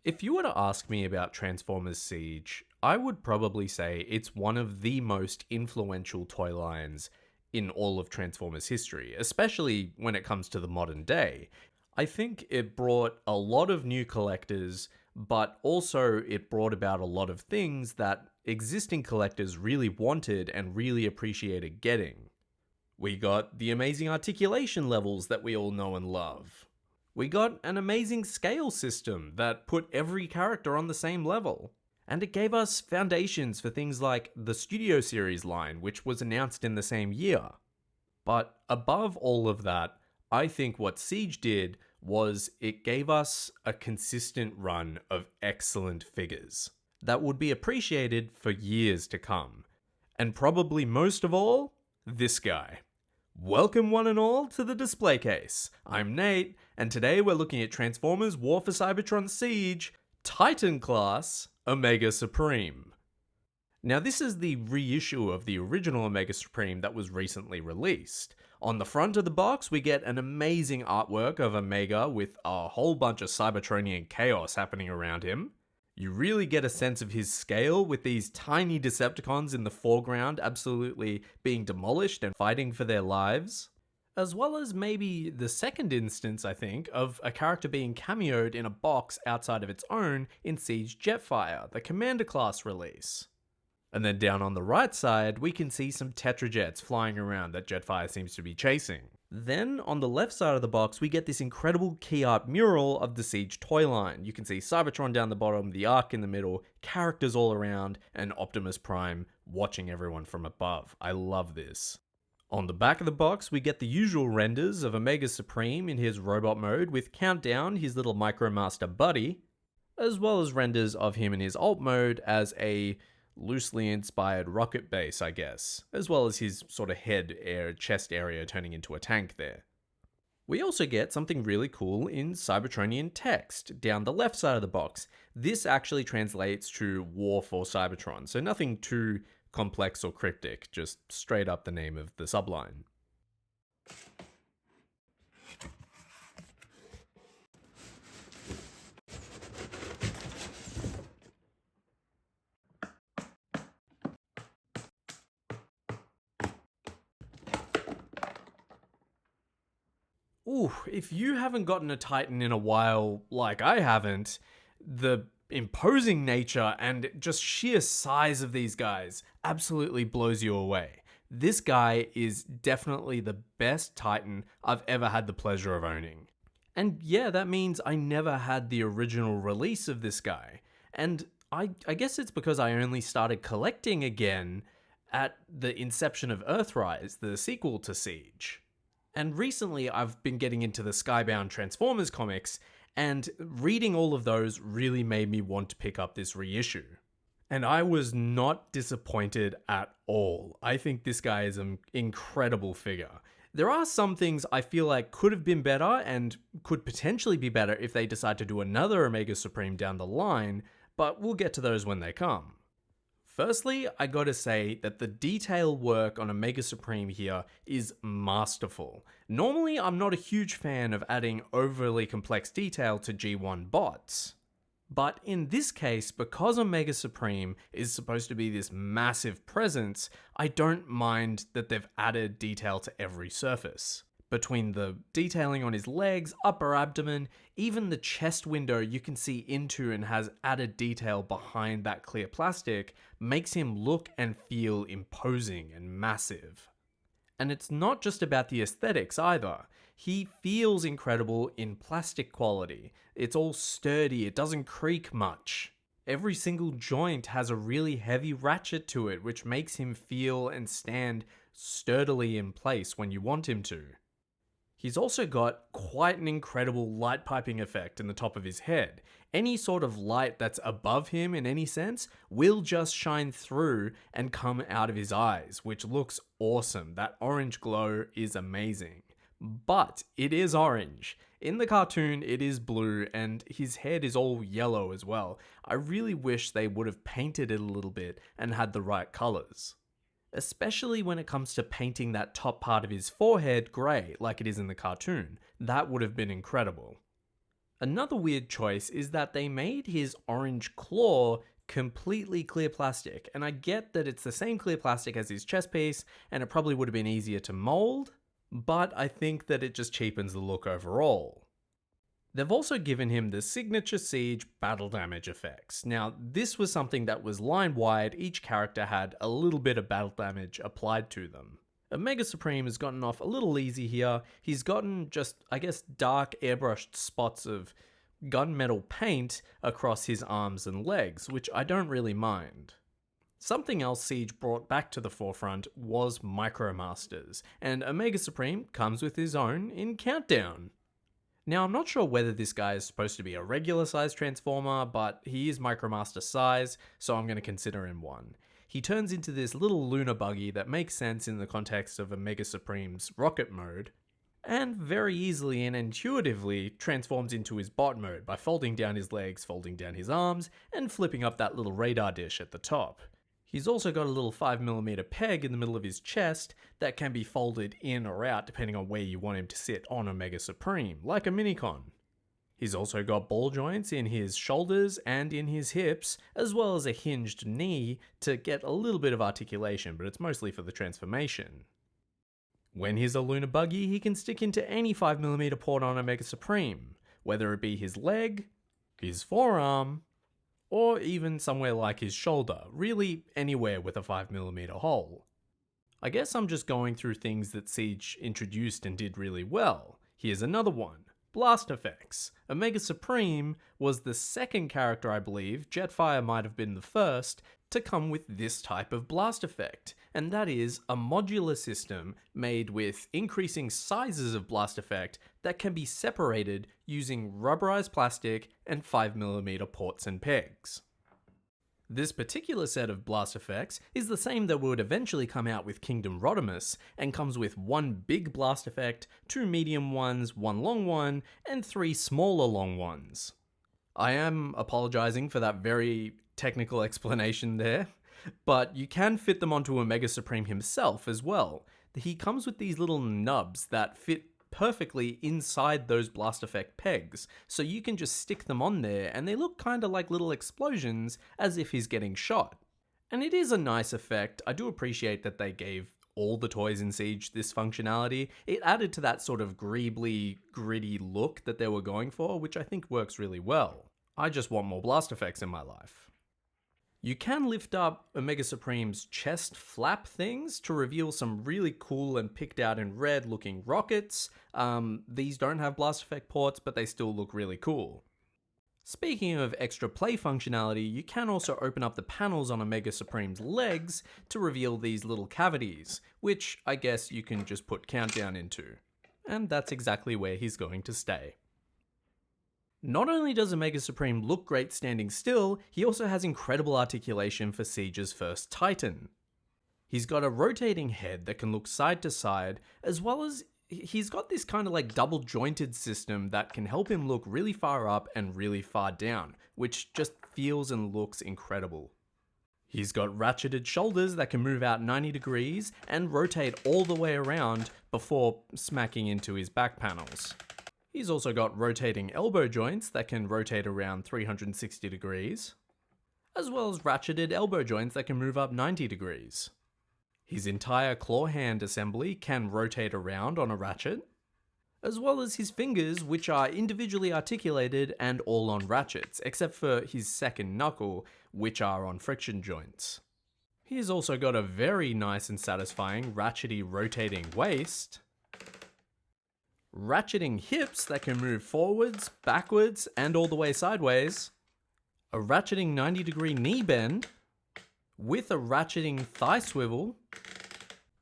If you were to ask me about Transformers Siege, I would probably say it's one of the most influential toy lines in all of Transformers history, especially when it comes to the modern day. I think it brought a lot of new collectors, but also it brought about a lot of things that existing collectors really wanted and really appreciated getting. We got the amazing articulation levels that we all know and love. We got an amazing scale system that put every character on the same level. And it gave us foundations for things like the Studio Series line, which was announced in the same year. But above all of that, I think what Siege did was it gave us a consistent run of excellent figures that would be appreciated for years to come. And probably most of all, this guy. Welcome one and all to the display case. I'm Nate, and today we're looking at Transformers War for Cybertron Siege, Titan Class, Omega Supreme. Now this is the reissue of the original Omega Supreme that was recently released. On the front of the box we get an amazing artwork of Omega with a whole bunch of Cybertronian chaos happening around him. You really get a sense of his scale with these tiny Decepticons in the foreground absolutely being demolished and fighting for their lives. As well as maybe the second instance, I think, of a character being cameoed in a box outside of its own in Siege Jetfire, the Commander class release. And then down on the right side, we can see some Tetrajets flying around that Jetfire seems to be chasing. Then, on the left side of the box, we get this incredible key art mural of the Siege toy line. You can see Cybertron down the bottom, the Ark in the middle, characters all around, and Optimus Prime watching everyone from above. I love this. On the back of the box, we get the usual renders of Omega Supreme in his robot mode with Countdown, his little Micromaster buddy, as well as renders of him in his alt mode as a loosely inspired rocket base, I guess, as well as his sort of chest area turning into a tank there. We also get something really cool in Cybertronian text down the left side of the box. This actually translates to War for Cybertron, so nothing too complex or cryptic, just straight up the name of the subline. Ooh, if you haven't gotten a Titan in a while, like I haven't, the imposing nature and just sheer size of these guys absolutely blows you away. This guy is definitely the best Titan I've ever had the pleasure of owning. And yeah, that means I never had the original release of this guy. And I guess it's because I only started collecting again at the inception of Earthrise, the sequel to Siege. And recently I've been getting into the Skybound Transformers comics, and reading all of those really made me want to pick up this reissue. And I was not disappointed at all. I think this guy is an incredible figure. There are some things I feel like could have been better and could potentially be better if they decide to do another Omega Supreme down the line, but we'll get to those when they come. Firstly, I gotta say that the detail work on Omega Supreme here is masterful. Normally, I'm not a huge fan of adding overly complex detail to G1 bots. But in this case, because Omega Supreme is supposed to be this massive presence, I don't mind that they've added detail to every surface. Between the detailing on his legs, upper abdomen, even the chest window you can see into and has added detail behind that clear plastic makes him look and feel imposing and massive. And it's not just about the aesthetics either. He feels incredible in plastic quality. It's all sturdy, it doesn't creak much. Every single joint has a really heavy ratchet to it, which makes him feel and stand sturdily in place when you want him to. He's also got quite an incredible light piping effect in the top of his head. Any sort of light that's above him in any sense will just shine through and come out of his eyes, which looks awesome. That orange glow is amazing. But it is orange. In the cartoon, it is blue, and his head is all yellow as well. I really wish they would have painted it a little bit and had the right colors. Especially when it comes to painting that top part of his forehead grey like it is in the cartoon. That would have been incredible. Another weird choice is that they made his orange claw completely clear plastic, and I get that it's the same clear plastic as his chest piece, and it probably would have been easier to mold, but I think that it just cheapens the look overall. They've also given him the signature Siege battle damage effects. Now, this was something that was line-wide, each character had a little bit of battle damage applied to them. Omega Supreme has gotten off a little easy here. He's gotten just, I guess, dark airbrushed spots of gunmetal paint across his arms and legs, which I don't really mind. Something else Siege brought back to the forefront was Micromasters, and Omega Supreme comes with his own in Countdown. Now, I'm not sure whether this guy is supposed to be a regular size Transformer, but he is Micromaster size, so I'm going to consider him one. He turns into this little lunar buggy that makes sense in the context of Omega Supreme's rocket mode, and very easily and intuitively transforms into his bot mode by folding down his legs, folding down his arms, and flipping up that little radar dish at the top. He's also got a little 5mm peg in the middle of his chest that can be folded in or out depending on where you want him to sit on Omega Supreme, like a Minicon. He's also got ball joints in his shoulders and in his hips, as well as a hinged knee to get a little bit of articulation, but it's mostly for the transformation. When he's a lunar buggy, he can stick into any 5mm port on Omega Supreme, whether it be his leg, his forearm, or even somewhere like his shoulder, really anywhere with a 5mm hole. I guess I'm just going through things that Siege introduced and did really well. Here's another one. Blast effects. Omega Supreme was the second character, I believe, Jetfire might have been the first, to come with this type of blast effect, and that is a modular system made with increasing sizes of blast effect that can be separated using rubberized plastic and 5mm ports and pegs. This particular set of blast effects is the same that would eventually come out with Kingdom Rodimus, and comes with one big blast effect, two medium ones, one long one, and three smaller long ones. I am apologizing for that very technical explanation there, but you can fit them onto Omega Supreme himself as well. He comes with these little nubs that fit perfectly inside those blast effect pegs, so you can just stick them on there and they look kind of like little explosions as if he's getting shot. And it is a nice effect. I do appreciate that they gave all the toys in Siege this functionality. It added to that sort of greebly, gritty look that they were going for, which I think works really well. I just want more blast effects in my life. You can lift up Omega Supreme's chest flap things to reveal some really cool and picked out in red looking rockets. These don't have blast effect ports, but they still look really cool. Speaking of extra play functionality, you can also open up the panels on Omega Supreme's legs to reveal these little cavities, which I guess you can just put Countdown into. And that's exactly where he's going to stay. Not only does Omega Supreme look great standing still, he also has incredible articulation for Siege's first Titan. He's got a rotating head that can look side to side, as well as he's got this kind of like double jointed system that can help him look really far up and really far down, which just feels and looks incredible. He's got ratcheted shoulders that can move out 90 degrees and rotate all the way around before smacking into his back panels. He's also got rotating elbow joints that can rotate around 360 degrees, as well as ratcheted elbow joints that can move up 90 degrees. His entire claw hand assembly can rotate around on a ratchet, as well as his fingers, which are individually articulated and all on ratchets, except for his second knuckle, which are on friction joints. He's also got a very nice and satisfying ratchety rotating waist, ratcheting hips that can move forwards, backwards, and all the way sideways, a ratcheting 90-degree knee bend, with a ratcheting thigh swivel,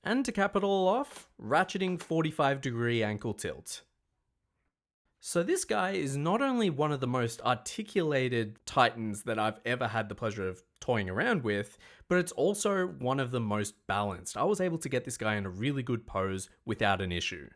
and to cap it all off, ratcheting 45-degree ankle tilt. So this guy is not only one of the most articulated Titans that I've ever had the pleasure of toying around with, but it's also one of the most balanced. I was able to get this guy in a really good pose without an issue.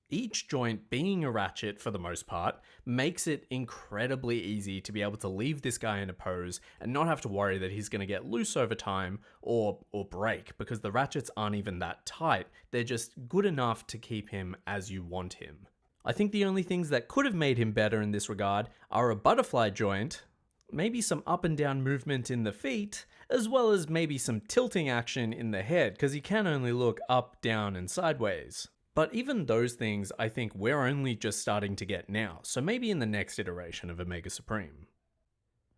Each joint being a ratchet for the most part makes it incredibly easy to be able to leave this guy in a pose and not have to worry that he's going to get loose over time or break, because the ratchets aren't even that tight. They're just good enough to keep him as you want him. I think the only things that could have made him better in this regard are a butterfly joint, maybe some up and down movement in the feet, as well as maybe some tilting action in the head, because he can only look up, down, and sideways. But even those things I think we're only just starting to get now, so maybe in the next iteration of Omega Supreme.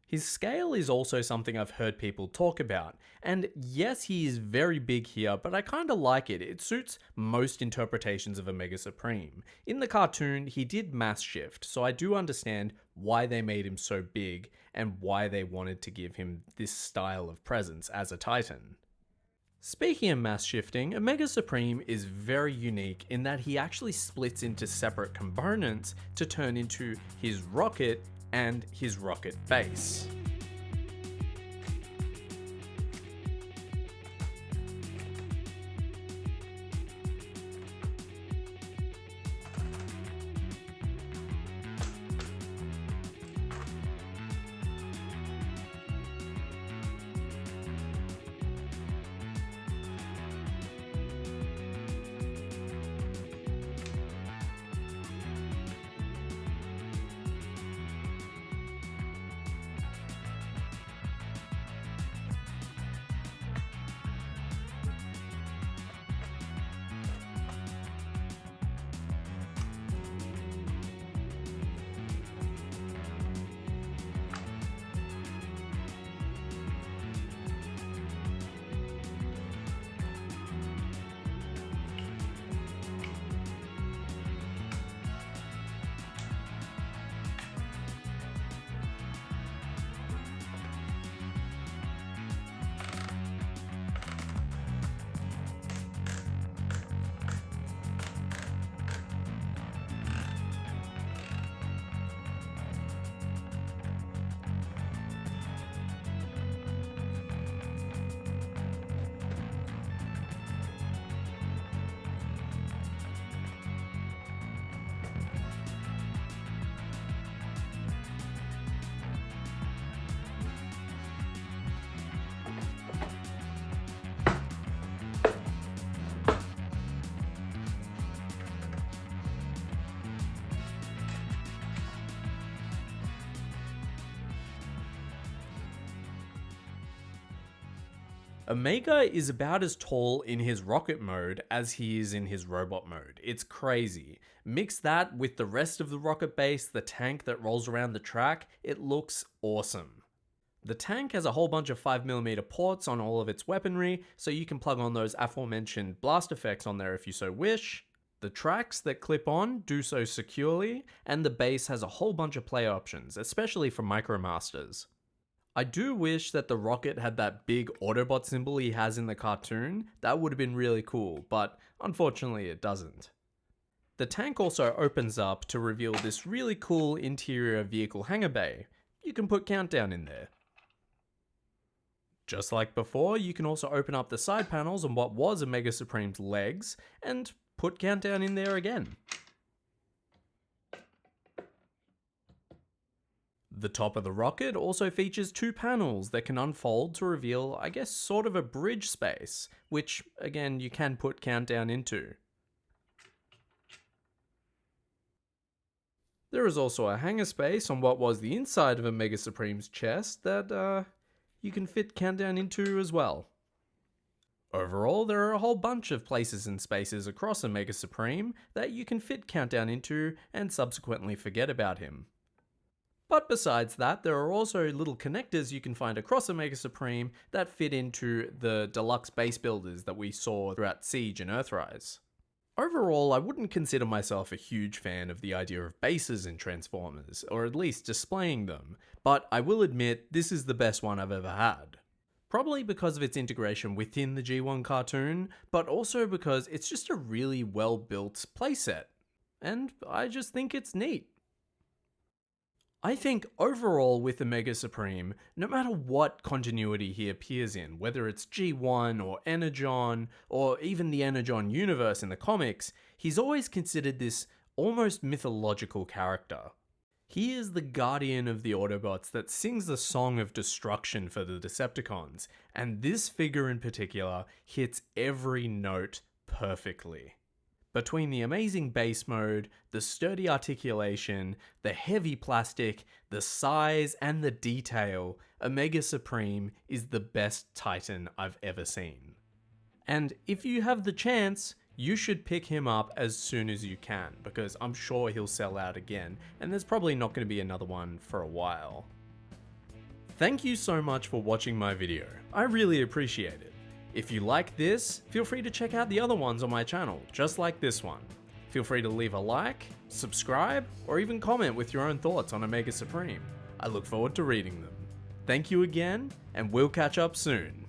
His scale is also something I've heard people talk about, and yes, he is very big here, but I kinda like it. It suits most interpretations of Omega Supreme. In the cartoon, he did mass shift, so I do understand why they made him so big and why they wanted to give him this style of presence as a Titan. Speaking of mass shifting, Omega Supreme is very unique in that he actually splits into separate components to turn into his rocket and his rocket base. Omega is about as tall in his rocket mode as he is in his robot mode. It's crazy. Mix that with the rest of the rocket base, the tank that rolls around the track, it looks awesome. The tank has a whole bunch of 5mm ports on all of its weaponry, so you can plug on those aforementioned blast effects on there if you so wish. The tracks that clip on do so securely, and the base has a whole bunch of play options, especially for Micromasters. I do wish that the rocket had that big Autobot symbol he has in the cartoon. That would have been really cool, but unfortunately it doesn't. The tank also opens up to reveal this really cool interior vehicle hangar bay. You can put Countdown in there. Just like before, you can also open up the side panels on what was Omega Supreme's legs and put Countdown in there again. The top of the rocket also features two panels that can unfold to reveal, I guess, sort of a bridge space, which, again, you can put Countdown into. There is also a hangar space on what was the inside of Omega Supreme's chest that you can fit Countdown into as well. Overall, there are a whole bunch of places and spaces across Omega Supreme that you can fit Countdown into and subsequently forget about him. But besides that, there are also little connectors you can find across Omega Supreme that fit into the deluxe base builders that we saw throughout Siege and Earthrise. Overall, I wouldn't consider myself a huge fan of the idea of bases in Transformers, or at least displaying them, but I will admit this is the best one I've ever had. Probably because of its integration within the G1 cartoon, but also because it's just a really well built playset. And I just think it's neat. I think overall with Omega Supreme, no matter what continuity he appears in, whether it's G1 or Energon, or even the Energon universe in the comics, he's always considered this almost mythological character. He is the guardian of the Autobots that sings the song of destruction for the Decepticons, and this figure in particular hits every note perfectly. Between the amazing base mode, the sturdy articulation, the heavy plastic, the size, and the detail, Omega Supreme is the best Titan I've ever seen. And if you have the chance, you should pick him up as soon as you can, because I'm sure he'll sell out again, and there's probably not going to be another one for a while. Thank you so much for watching my video, I really appreciate it. If you like this, feel free to check out the other ones on my channel, just like this one. Feel free to leave a like, subscribe, or even comment with your own thoughts on Omega Supreme. I look forward to reading them. Thank you again, and we'll catch up soon.